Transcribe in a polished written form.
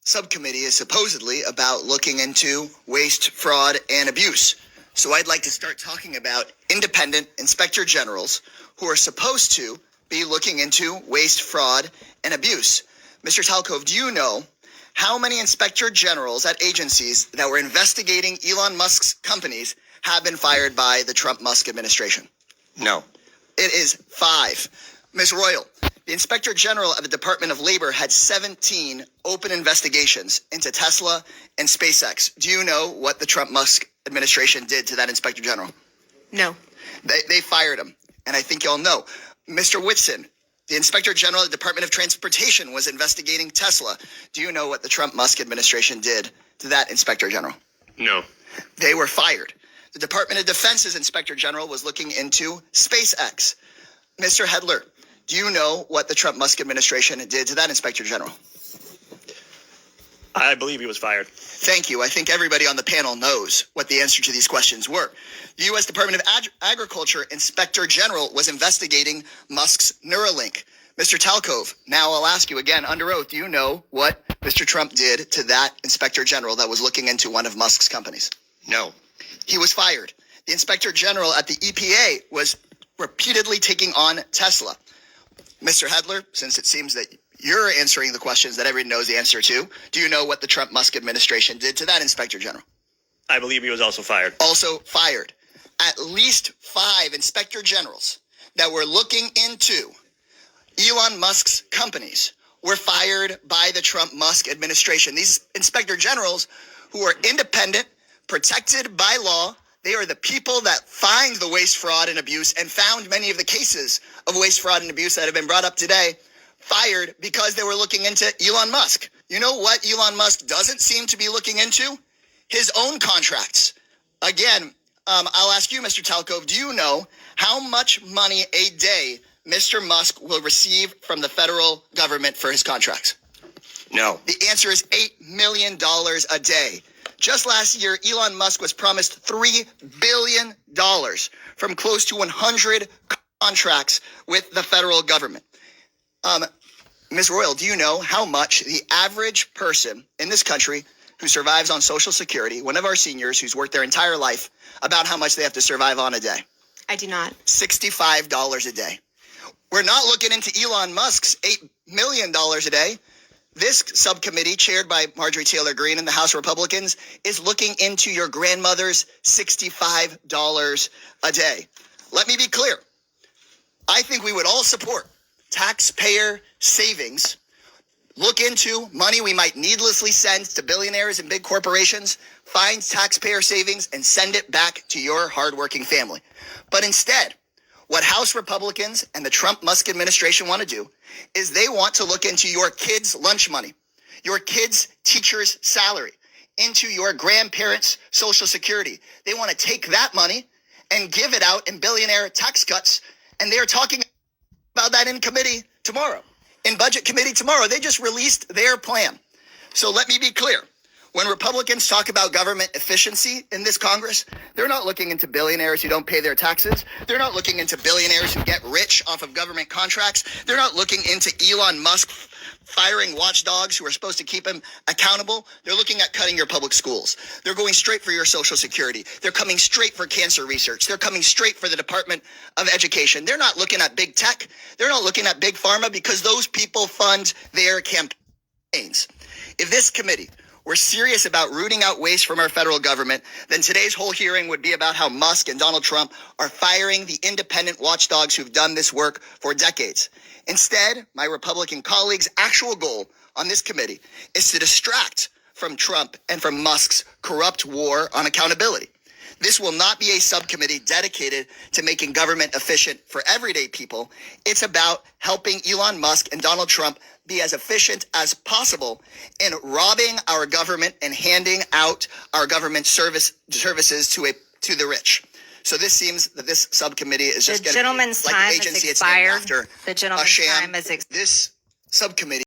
subcommittee is supposedly about looking into waste, fraud, and abuse. So I'd like to start talking about independent inspector generals who are supposed to be looking into waste, fraud, and abuse. Mr. Talcove, do you know how many inspector generals at agencies that were investigating Elon Musk's companies have been fired by the Trump-Musk administration? No. It is 5. Ms. Royal, the Inspector General of the Department of Labor had 17 open investigations into Tesla and SpaceX. Do you know what the Trump-Musk administration did to that Inspector General? No. They fired him, and I think y'all know. Mr. Whitson, the Inspector General of the Department of Transportation was investigating Tesla. Do you know what the Trump-Musk administration did to that Inspector General? No. They were fired. The Department of Defense's Inspector General was looking into SpaceX. Mr. Hedler, do you know what the Trump-Musk administration did to that Inspector General? I believe he was fired. Thank you. I think everybody on the panel knows what the answer to these questions were. The U.S. Department of Agriculture Inspector General was investigating Musk's Neuralink. Mr. Talcove, now I'll ask you again under oath, do you know what Mr. Trump did to that Inspector General that was looking into one of Musk's companies? No. He was fired. The Inspector General at the EPA was repeatedly taking on Tesla. Mr. Hedler, since it seems that you're answering the questions that everyone knows the answer to, do you know what the Trump-Musk administration did to that Inspector General? I believe he was also fired. Also fired. At least 5 Inspector Generals that were looking into Elon Musk's companies were fired by the Trump-Musk administration. These Inspector Generals, who are independent, protected by law, they are the people that find the waste, fraud, and abuse and found many of the cases of waste, fraud, and abuse that have been brought up today, fired because they were looking into Elon Musk. You know what Elon Musk doesn't seem to be looking into? His own contracts. Again, I'll ask you, Mr. Talcove, do you know how much money a day Mr. Musk will receive from the federal government for his contracts? No. The answer is $8 million a day. Just last year, Elon Musk was promised $3 billion from close to 100 contracts with the federal government. Ms. Royal, do you know how much the average person in this country who survives on Social Security, one of our seniors who's worked their entire life, about how much they have to survive on a day? I do not. $65 a day. We're not looking into Elon Musk's $8 million a day. This subcommittee, chaired by Marjorie Taylor Greene and the House Republicans, is looking into your grandmother's $65 a day. Let me be clear. I think we would all support taxpayer savings. Look into money we might needlessly send to billionaires and big corporations, find taxpayer savings, and send it back to your hardworking family. But instead, what House Republicans and the Trump-Musk administration want to do is they want to look into your kids' lunch money, your kids' teacher's salary, into your grandparents' Social Security. They want to take that money and give it out in billionaire tax cuts, and they're talking about that in committee tomorrow, in budget committee tomorrow. They just released their plan. So let me be clear. When Republicans talk about government efficiency in this Congress, they're not looking into billionaires who don't pay their taxes. They're not looking into billionaires who get rich off of government contracts. They're not looking into Elon Musk firing watchdogs who are supposed to keep him accountable. They're looking at cutting your public schools. They're going straight for your Social Security. They're coming straight for cancer research. They're coming straight for the Department of Education. They're not looking at big tech. They're not looking at big pharma because those people fund their campaigns. If this committee we're serious about rooting out waste from our federal government, then today's whole hearing would be about how Musk and Donald Trump are firing the independent watchdogs who've done this work for decades. Instead, my Republican colleagues' actual goal on this committee is to distract from Trump and from Musk's corrupt war on accountability. This will not be a subcommittee dedicated to making government efficient for everyday people. It's about helping Elon Musk and Donald Trump be as efficient as possible in robbing our government and handing out our government services to the rich. So this seems that this subcommittee is just going to be like the agency it's named after. The gentleman's time has expired. A sham. This subcommittee